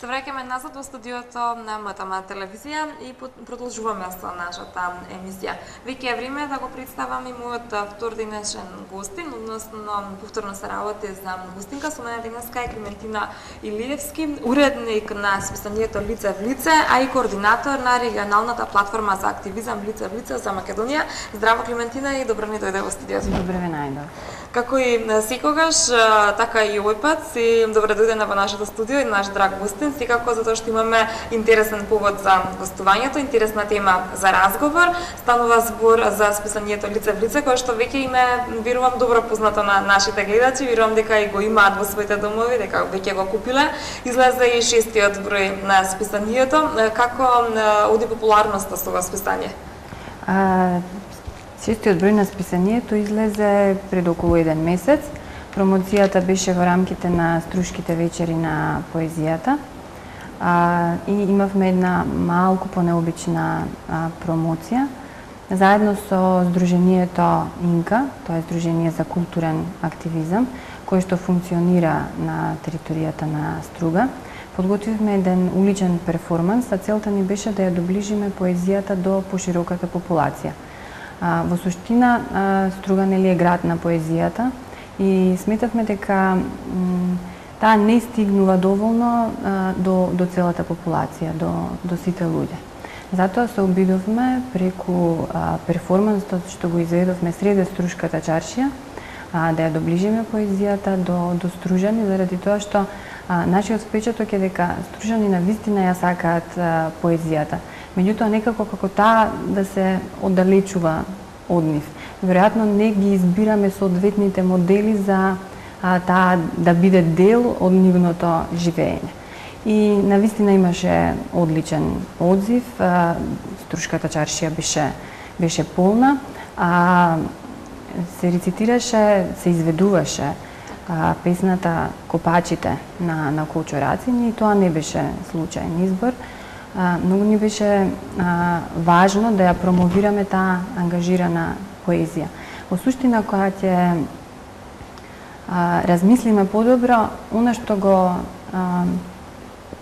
Се враќаме назад во студиото на МТМ телевизија и продолжуваме со нашата емисија. Веќе е време да го представам и мојот втор денешен гостин, односно повторно се работи за гостинка. Со мене денеска е Клементина Илиевски, уредник на списанието Лице в лице, а и координатор на регионалната платформа за активизам Лице в лице за Македонија. Здраво, Клементина, и добро ни дојде во студиото. Добре ве најдов. Како и секогаш, така и овој пат си добре дојдена во нашето студио и наш драг гостин, секако затоа што имаме интересен повод за гостувањето, интересна тема за разговор. Станува збор за списанието Лице в лице, кое што веќе им е, верувам, добро познато на нашите гледачи, верувам дека и го имаат во своите домови, дека веќе го купиле. Излезе и 6-тиот број на списанието. Како оди популарноста со ова списание? 6-тиот број на списанието излезе пред околу 1 месец. Промоцијата беше во рамките на Струшките вечери на поезијата. И имавме една малку понеобична промоција заедно со Сдруженијето Инка, тоа е Сдружение за културен активизам, кое што функционира на територијата на Струга. Подготвивме еден уличен перформанс, а целта ни беше да ја доближиме поезијата до пошироката популација. Во суштина, Струга нели е град на поезијата и сметавме дека таа не стигнува доволно до целата популација, до сите луѓе. Затоа се обидовме преку перформансот што го изведовме среде Струшката чаршија, да ја доближиме поезијата до стружани, заради тоа што нашиот впечаток е дека стружани навистина ја сакаат поезијата. Меѓутоа некако како таа да се оддалечува од нив. Веројатно не ги избираме соодветните модели за таа да биде дел од нивното живење. И навистина имаше одличен одзив, Струшката чаршија беше полна, се рецитираше, се изведуваше песната Копачите на Кочо Рацин и тоа не беше случаен избор. Многу ни беше важно да ја промовираме таа ангажирана поезија. Во суштина, која ќе размислиме подобро, она што го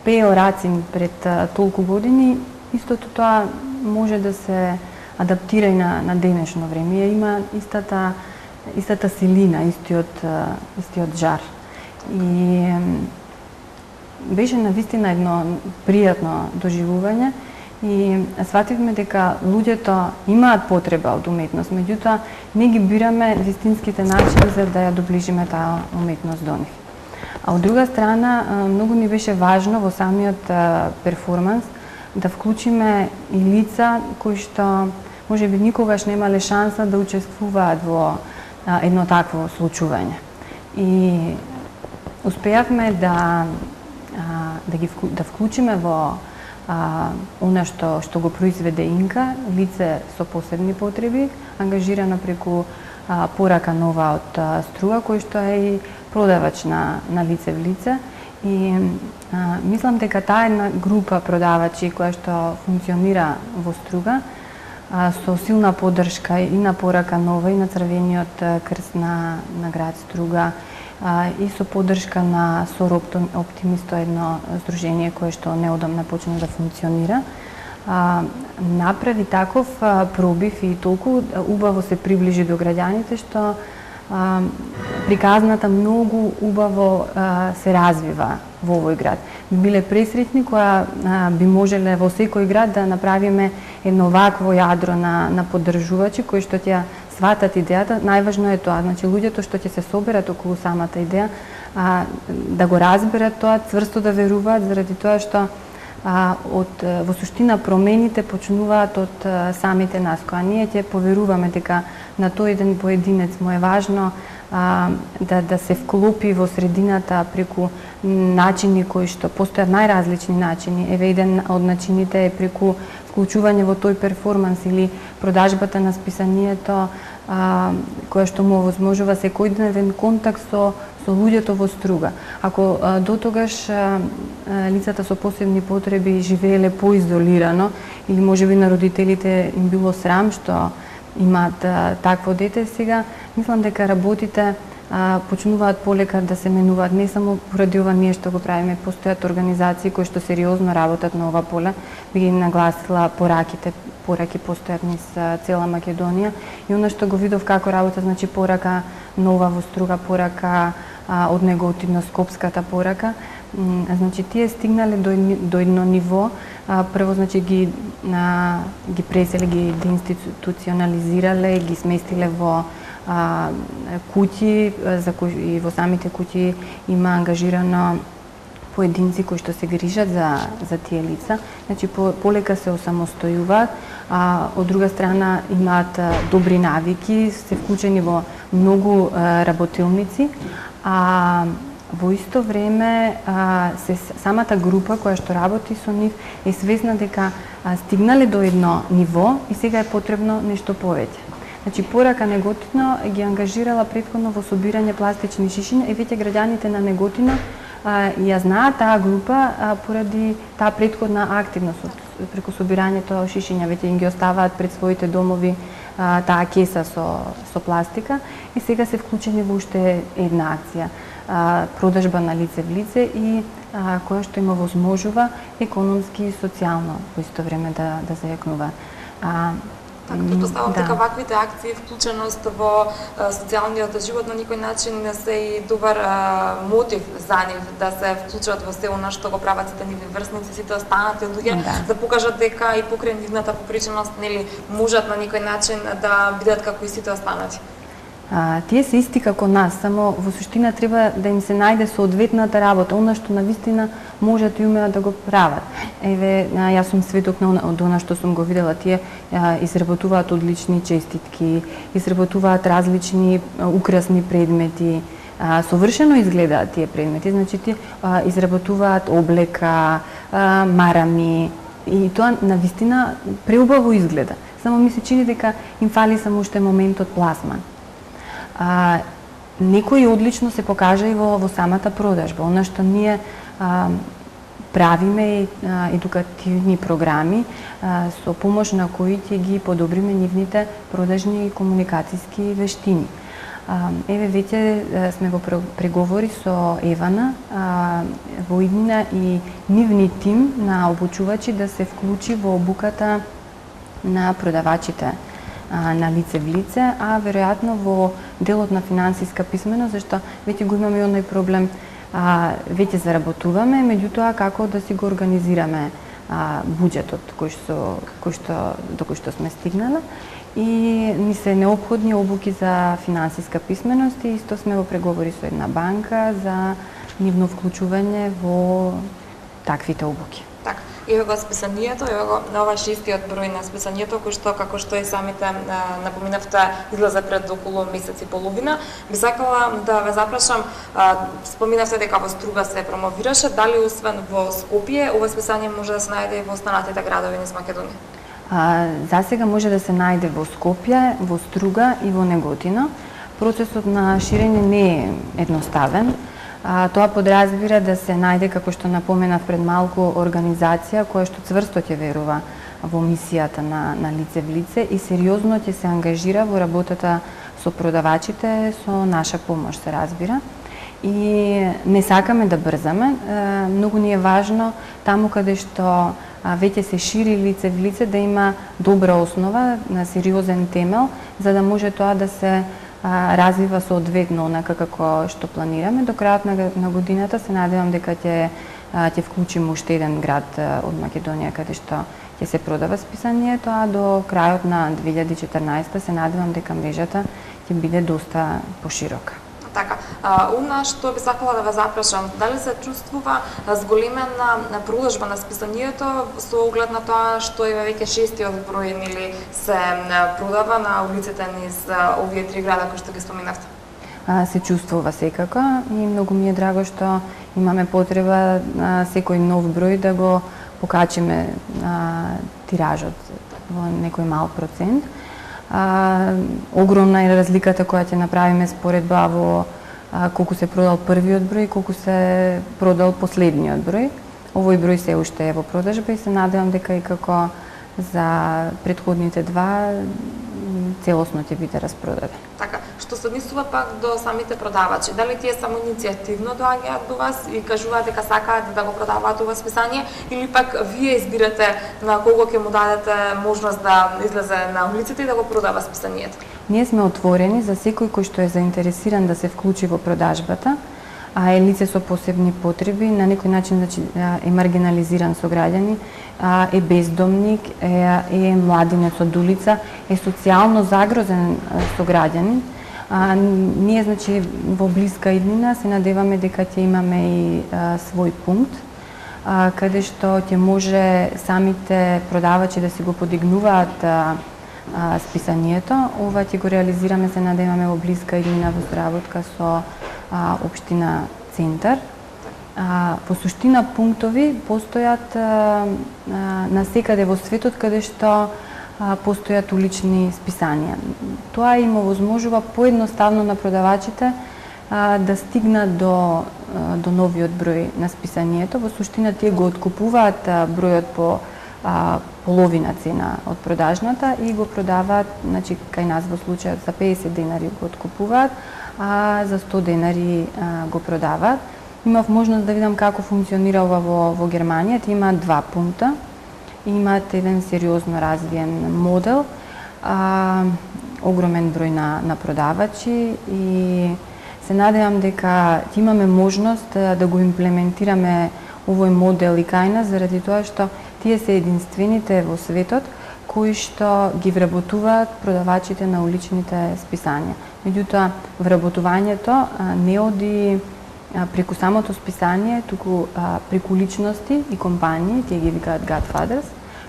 пеел Рацин пред толку години, истото тоа може да се адаптира и на денешно време. Има истата силина, истиот жар. И беше навистина едно пријатно доживување и свативме дека луѓето имаат потреба од уметност, меѓутоа не ги бираме вистинските начини за да ја доближиме таа уметност до нив. А од друга страна, многу ни беше важно во самиот перформанс да вклучиме и лица кои што можеби никогаш немале шанса да учествуваат во едно такво случување. И успеавме да вклучиме во она што го произведе Инка, лице со посебни потреби, ангажирано преку порака нова од Струга, кој што е и продавач на Лице в лице. И мислам дека таа една група продавачи која што функционира во Струга, со силна поддршка и на порака нова и на Црвениот крст на град Струга, и со поддршка на СОР Оптимисто, едно здружение кое што неодамна почна да функционира, направи таков пробив и толку убаво се приближи до граѓаните што приказната многу убаво се развива во овој град. Би биле пресретни која би можеле во секој град да направиме едно вакво јадро на поддржувачи кои што ќе сватат идејата. Најважно е тоа, значи луѓето што ќе се соберат околу самата идеја, да го разберат тоа, цврсто да веруваат, заради тоа што во суштина промените почнуваат од самите нас, која ние ќе поверуваме дека на тој еден поединец му е важно да се вклопи во средината преку начини кои што постојат најразлични начини. Еве еден од начините е преку вклучување во тој перформанс или продажбата на списанието, која што му овозможува секојдневен контакт со луѓето во Струга. Ако дотогаш лицата со посебни потреби живееле поизолирано или можеби на родителите им било срам што имаат такво дете, сега мислам дека работите почнуваат полека да се менуваат. Не само поради ова ние што го правиме, постојат организации кои што сериозно работат на ова поле. Би ги нагласила пораки постојат низ цела Македонија. И она што го видов како работа, значи порака нова во Струга, порака од Неготино, Скопската порака, значи тие стигнале до едно ниво, прво значи ги пресели, ги деинституционализирале, ги сместиле во куќи, за кои и во самите куќи има ангажирано поединци кои што се грижат за тие лица. Значи полека се осамостојуваат, а од друга страна имаат добри навики, се вклучени во многу работилници, а во исто време самата група која што работи со нив е свесна дека стигнале до едно ниво и сега е потребно нешто повеќе. Значи порака Неготино ги ангажирала претходно во собирање пластични шишиња и веќе граѓаните на Неготино ја знаат таа група поради таа претходна активност преку собирањето шишиња, веќе им ги оставаат пред своите домови таа кеса со пластика и сега се вклучени во уште една акција, продажба на лице в лице и која што има возможува економски и социјално во исто време да зајакнува. Така, претпоставам дека ваквите акции, вклученост во социјалниот живот на никој начин не се и добар мотив за нив да се вклучат во се она што го прават сите нивни врсници, сите останати луѓе, да покажат дека и покрај нивната попреченост нели можат на никој начин да бидат како и сите останати. Тие се исти како нас, само во суштина треба да им се најде соодветната работа, она што навистина можат и умеат да го прават. Еве, јас сум сведок на она што сум го видела, тие изработуваат одлични честитки, изработуваат различни украсни предмети, совршено изгледаат тие предмети, значи тие изработуваат облека, марами и тоа навистина преубаво изгледа. Само ми се чини дека им фали само уште моментот пласман. Некои одлично се покажа и во самата продажба. Она што ние правиме едукативни програми со помош на кои ќе ги подобриме нивните продажни и комуникацијски вештини. Еве веќе сме во преговори со Евана во иднина и нивни тим на обучувачи да се вклучи во обуката на продавачите на лице в лице, а веројатно во делот на финансиска писменост, зашто веќе го имаме оној проблем, веќе заработуваме, меѓутоа како да си го организираме буџетот до кој што сме стигнале и ни се неопходни обуки за финансиска писменост и исто сме во преговори со една банка за нивно вклучување во таквите обуки. Така, еве го списанието, еве го на ова 6-тиот број на списанието, кој што, како што и самите напоминавте, излезе пред околу месец и половина. Би сакала да ве запрашам, споминавте дека во Струга се промовираше, дали освен во Скопје, ова списание може да се најде и во останатите градови низ Македонија? За сега може да се најде во Скопје, во Струга и во Неготино. Процесот на ширење не е едноставен. Тоа подразбира да се најде, како што напоменав пред малку, организација која што цврсто ќе верува во мисијата на лице в лице и сериозно ќе се ангажира во работата со продавачите, со наша помош се разбира. И не сакаме да брзаме, многу ни е важно таму каде што веќе се шири лице в лице да има добра основа, на сериозен темел, за да може тоа да се развива соодветно онака како што планираме. До крајот на годината се надевам дека ќе вклучиме уште еден град од Македонија каде што ќе се продава списанието, а до крајот на 2014 се надевам дека мрежата ќе биде доста поширока. Така, она што би сакала да ве запрашам, дали се чувствува зголемена продажба на списанието со оглед на тоа што е веќе 6-тиот број или се продава на улиците низ овие 3 града кои што ги споменавте? Се чувствува секако и многу ми е драго што имаме потреба секој нов број да го покачиме тиражот во некој мал процент. Огромна е разликата која ќе направиме споредба во колку се продал првиот број и колку се продал последниот број. Овој број се уште е во продажба и се надевам дека и како за претходните два целосно ќе биде распродаден. Така, што се однесува пак до самите продавачи. Дали тие само иницијативно доаѓаат до вас и кажуваат дека сакаат да го продаваат ова списание, или пак вие избирате на кого ќе му дадете можност да излезе на улиците и да го продава списанието? Ние сме отворени за секој кој што е заинтересиран да се вклучи во продажбата, а е лице со посебни потреби, на некој начин значи, е маргинализиран со граѓани, е бездомник, е младинец од улица, е социјално загрозен со граѓани. Ние значи во блиска иднина се надеваме дека ќе имаме и свој пункт, каде што ќе може самите продавачи да си го подигнуваат списанието. Ова ќе го реализираме, се надеваме во блиска иднина во соработка со општина Центар. Во суштина пунктови постојат насекаде во светот каде што постојат улични списанија. Тоа им овозможува поедноставно на продавачите да стигнат до новиот број на списанието. Во суштина тие го откупуваат бројот по половина цена од продажната и го продаваат, значи кај нас во случајот за 50 денари го откупуваат, а за 100 денари го продаваат. Имав можност да видам како функционира ова во Германија. Те имаат 2 пункта, имаат еден сериозно развиен модел, огромен број на продавачи и се надевам дека имаме можност да го имплементираме овој модел и кај нас, заради тоа што тие се единствените во светот кои што ги вработуваат продавачите на уличните списанија. Меѓутоа, вработувањето не оди преку самото списание, туку преку личности и компании, тие ги викаат Godfathers,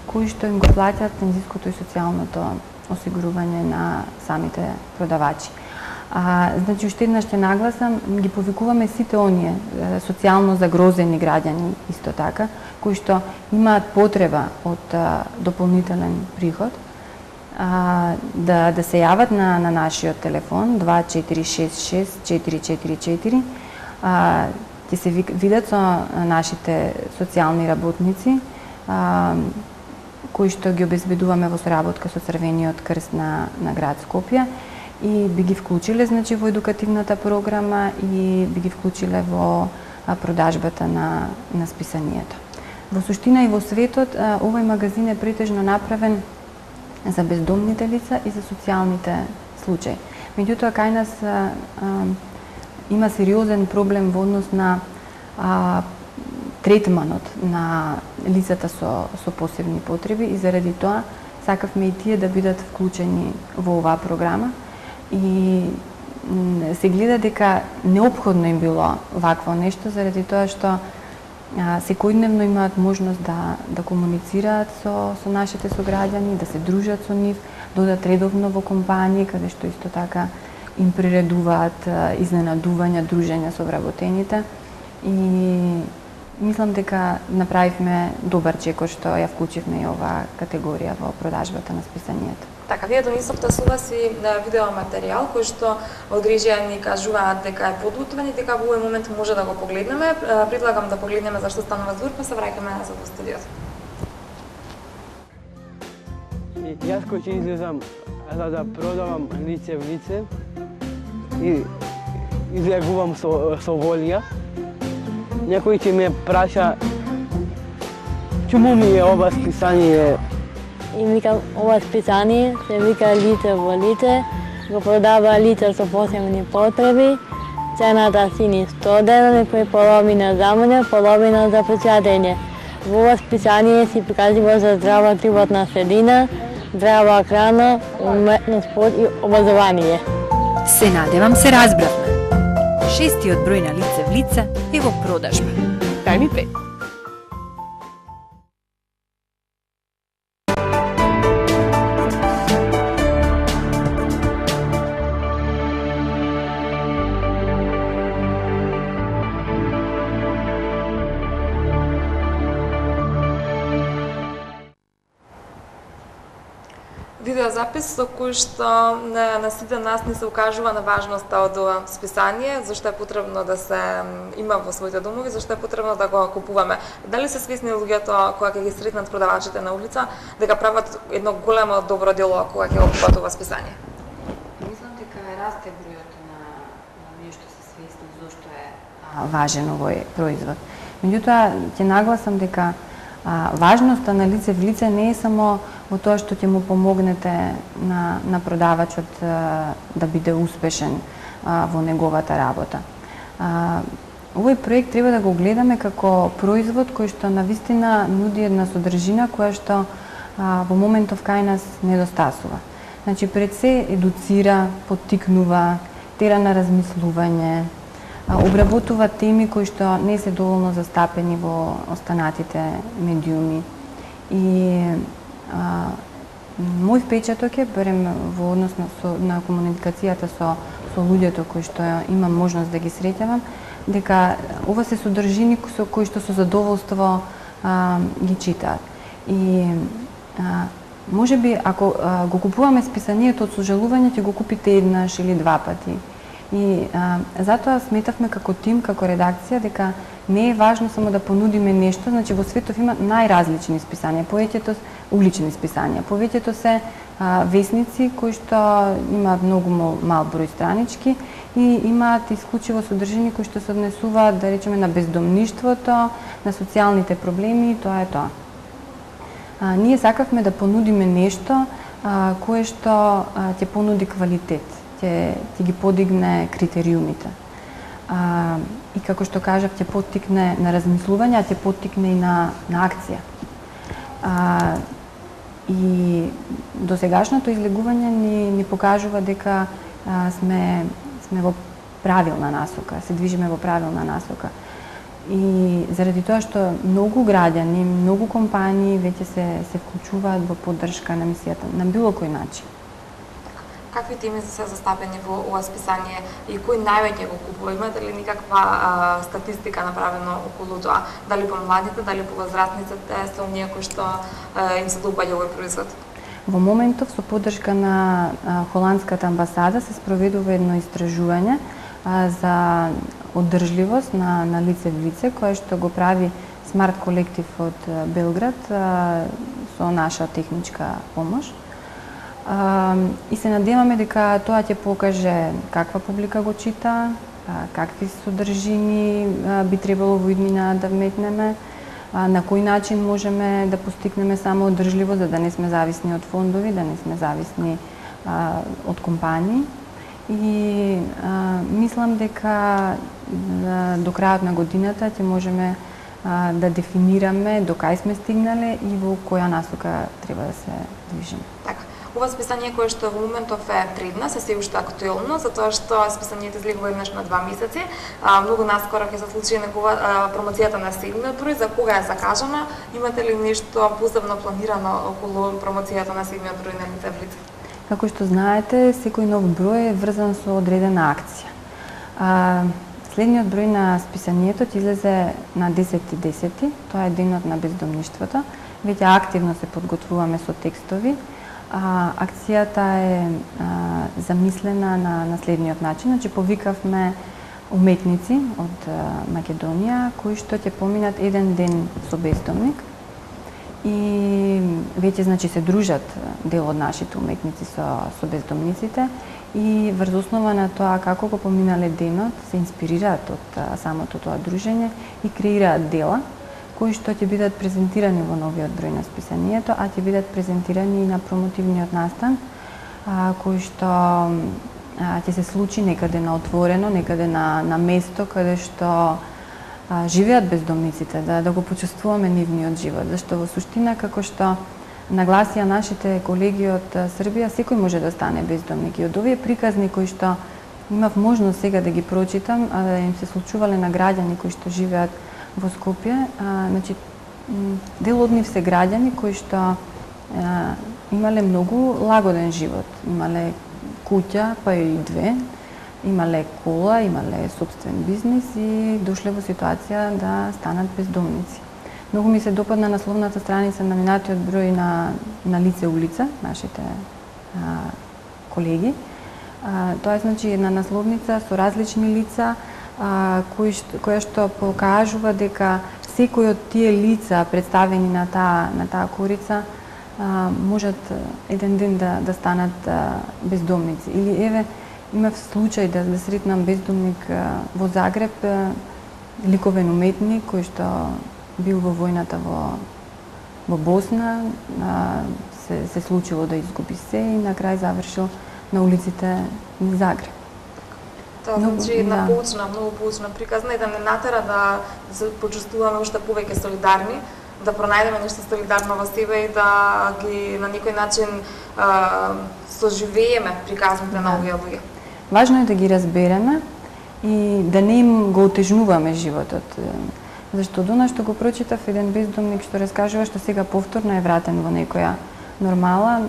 кои што им го плаќаат пензиското и социјалното осигурување на самите продавачи. Значи, уште еднаш ќе нагласам, ги повикуваме сите оние социјално загрозени граѓани исто така, кои што имаат потреба од дополнителен приход, да се јават на нашиот телефон 2466 444. Ќе се видат со нашите социјални работници, кои што ги обезбедуваме во соработка со Црвениот крст на град Скопје и би ги вклучиле значи во едукативната програма и би ги вклучиле во продажбата на списанието. Во суштина и во светот овој магазин е претежно направен за бездомните лица и за социјалните случаи. Меѓутоа кај нас има сериозен проблем во однос на третманот на лицата со посебни потреби и заради тоа сакавме и тие да бидат вклучени во оваа програма и се гледа дека неопходно им било вакво нешто заради тоа што секојдневно имаат можност да комуницираат со нашите сограѓани, да се дружат со нив, да одат редовно во компании каде што исто така им приредуваат изненадувања, дружења со вработените и мислам дека направивме добар чекор што ја вклучивме и оваа категорија во продажбата на списанието. Така, вие донесовте со вас и видеоматеријал кој што од Грижија ни кажуваат дека е подготвен и дека во овој момент може да го погледнеме. Предлагам да погледнеме зашто станува збор, па се враќаме назад во студиото. Јас кој ќе излезам за да продавам лице в лице и излегувам со волја. Некој ќе ме праша чому ми е ова списание. И викам, ова списание се вика Лице во лице, го продава лице со посебни потреби, цената сини 100 денари, кој половина за мене, половина за посетење. Во ова списание си прикажува за здрава животна средина, здрава храна, уметно спорт и образование. Се надевам се разбравме. Шестиот број на Лице в лице е во продажба. Дај ми 5. Видеозапис со кој што на сите нас ни се укажува на важноста од ова списание, зашто е потребно да се има во своите домови, зашто е потребно да го купуваме. Дали се свесни луѓето кога ќе ги сретнат продавачите на улица дека прават едно големо добро дело кога ќе го купат ова списание? Мислам дека расте број важен овој производ. Меѓутоа, ќе нагласам дека важноста на лице в лице не е само во тоа што ќе му помогнете на продавачот да биде успешен во неговата работа. Овој проект треба да го гледаме како производ кој што навистина нуди една содржина која што во моментов кај нас недостасува. Значи, пред се едуцира, поттикнува, тера на размислување, обработува теми кои што не се доволно застапени во останатите медиуми. И мој впечаток е, барем во однос на комуникацијата со луѓето кои што имам можност да ги среќавам, дека ова се содржини со кои што со задоволство ги читаат. И можеби ако го купуваме списанието од сожалување, ќе го купите еднаш или два пати. И затоа сметавме како тим, како редакција, дека не е важно само да понудиме нешто, значи во светов има најразлични списанија, повеќето улични списанија, повеќето се весници кои што имаат многу мал број странички и имаат исклучиво содржини кои што се однесуваат, да речеме, на бездомништвото, на социјалните проблеми, тоа е тоа. Ние сакавме да понудиме нешто кое што ќе понуди квалитет, ќе ги подигне критериумите. И како што кажав, ќе поттикне на размислување, а ќе поттикне и на акција. И досегашното излегување ни покажува дека сме во правилна насока, се движиме во правилна насока. И заради тоа што многу граѓани, многу компании веќе се вклучуваат во поддршка на мисијата на било кој начин. Какви теми се застапени во ова списание и кој највеќе го купува? Имате ли никаква статистика направена околу тоа? Дали по младите, дали по возрастниците се оние кои што им се допаѓа овој производ? Во моментов со поддршка на холандската амбасада се спроведува едно истражување за одржливост на лице в лице, кое што го прави Smart Collective од Белград со наша техничка помош. И се надеваме дека тоа ќе покаже каква публика го чита, какви содржини би требало во иднина да вметнеме, на кој начин можеме да постигнеме само одржливост, за да не сме зависни од фондови, да не сме зависни од компании. И мислам дека до крајот на годината ќе можеме да дефинираме до кај сме стигнале и во која насока треба да се движиме. Така. Ова списание кое што во моментов е пред нас е се уште актуелно, затоа што списанието излегува еднаш на 2 месеци. Многу наскоро ќе се случи промоцијата на 7-миот број. За кога е закажана? Имате ли нешто посебно планирано околу промоцијата на 7-миот број на лице в лице? Како што знаете, секој нов број е врзан со одредена акција. Следниот број на списанието ќе излезе на 10.10, тоа е денот на бездомништвото. Веќе активно се подготвуваме со текстови. Акцијата е замислена на следниот начин, значи повикавме уметници од Македонија кои што ќе поминат еден ден со бездомник и веќе значи се дружат дел од нашите уметници со бездомниците и врз основа на тоа како го поминале денот се инспирираат од самото тоа дружење и креираат дела кои што ќе бидат презентирани во новиот број на списанието, а ќе бидат презентирани и на промотивниот настан, кој што ќе се случи некаде на отворено, некаде на место каде што живеат бездомниците, да го почувствуваме нивниот живот, зашто во суштина како што нагласија нашите колеги од Србија, секој може да стане бездомник и од овие приказни кои што имав можност сега да ги прочитам, а да им се случувале на граѓани кои што живеат во Скопје, значи дел од нив се граѓани кои што имале многу лагоден живот, имале куќа, па и две, имале кола, имале сопствен бизнис и дошле во ситуација да станат бездомници. Многу ми се допадна насловната страница на минатиот број на лице улица, нашите колеги. Тоа е значи една насловница со различни лица која што покажува дека секој од тие лица представени на таа корица можат еден ден да станат бездомници. Или еве имав случај да сретнам бездомник во Загреб ликовен уметник кој што бил во војната во Босна, се случило да изгуби се и на крај завршил на улиците на Загреб. Тоа значи една многу поучна приказна и да не натера да се почувствуваме уште повеќе солидарни, да пронајдеме нешто солидарно во себе и да ги на некој начин соживееме приказните на овие луѓе. Важно е да ги разбереме и да не им го отежнуваме животот. Зашто она што го прочитав еден бездомник што раскажува што сега повторно е вратен во некоја нормала,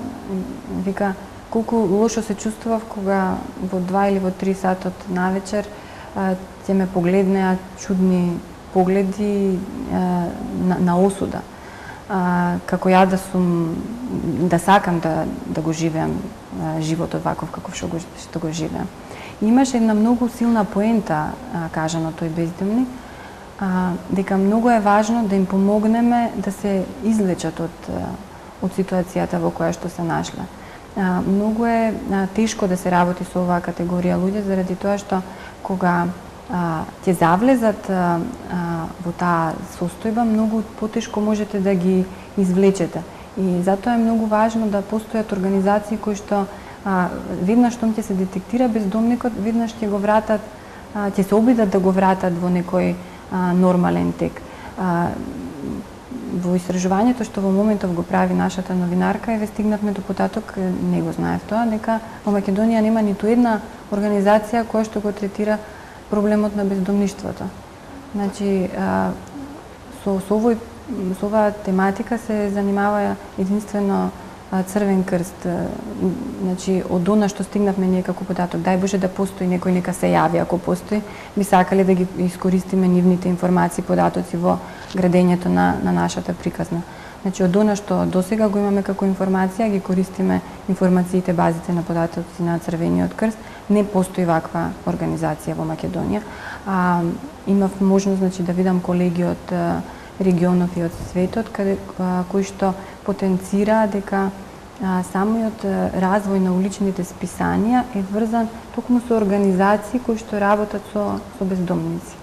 вика колку лошо се чувствував кога во 2 или во 3 сатот навечер ќе ме погледнеа чудни погледи на осуда. Како ја да сакам да го живеам животот ваков каков што го живеам. И имаше една многу силна поента кажано тој бездомник, дека многу е важно да им помогнеме да се излечат од ситуацијата во која што се нашле. Многу е тешко да се работи со оваа категорија луѓе заради тоа што кога ќе завлезат во таа состојба, многу потешко можете да ги извлечете. И затоа е многу важно да постојат организации кои што веднаш што ќе се детектира бездомникот, веднаш ќе го вратат, ќе се обидат да го вратат во некој нормален тек. Во истражувањето што во моментов го прави нашата новинарка, еве стигнавме до потаток, не го знаев тоа, дека во Македонија нема ниту една организација која што го третира проблемот на бездомништвото. Значи, со оваа тематика се занимава единствено Црвен крст. Значи, од она што стигнавме ние како потаток, дај Боже да постои некој, нека се јави ако постои, би сакале да ги искористиме нивните информации, податоци во градењето на нашата приказна. Значи, од она што досега го имаме како информација, ги користиме информациите, базите на податоци на Црвениот крст, не постои ваква организација во Македонија. Имав можност, значи, да видам колеги од регионов и од светот, кои што потенцира дека самиот развој на уличните списанија е врзан токму со организации кои што работат со бездомници.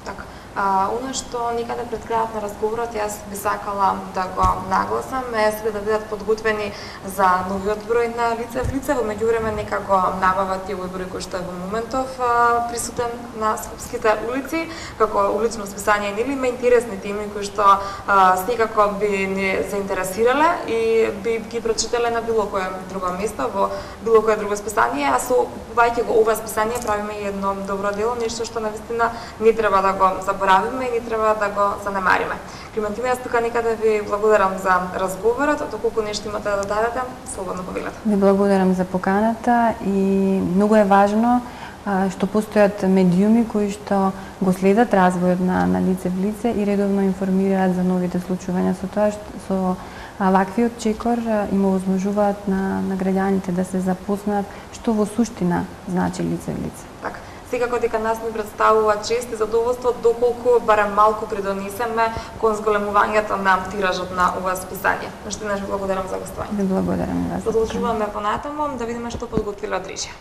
Така. Оно што никаде пред крајот на разговорот јас би сакала да го нагласам е сите да бидат подготвени за новиот број на лице в лице, во меѓувреме нека го набават и овој број кој што е во моментов присутен на скопските улици, како улично списание, нели има интересни теми кои што секако би ни заинтересирале и би ги прочитале на било кое друго место, во било кое друго списание, а собувајќи го ова списание правиме и едно добро дело, нешто што навистина не треба да го заборавиме и не треба да го занемариме. Климентина, јас тука некаде ви благодарам за разговорот, доколку нешто имате да додадете, слободно повелете. Ви благодарам за поканата и многу е важно што постојат медиуми кои што го следат развојот на лице в лице и редовно информираат за новите случувања со тоа со ваквиот чекор им овозможуваат на граѓаните да се запознаат што во суштина значи лице в лице. Така. Секако дека нас ни представува чест и задоволство доколку барем малку придонесеме кон зголемувањето на тиражот на ова списание. Уште еднаш благодарам за гостување. Ви благодарам и вас. Продолжуваме понатаму да видиме што подготвила Дрижја.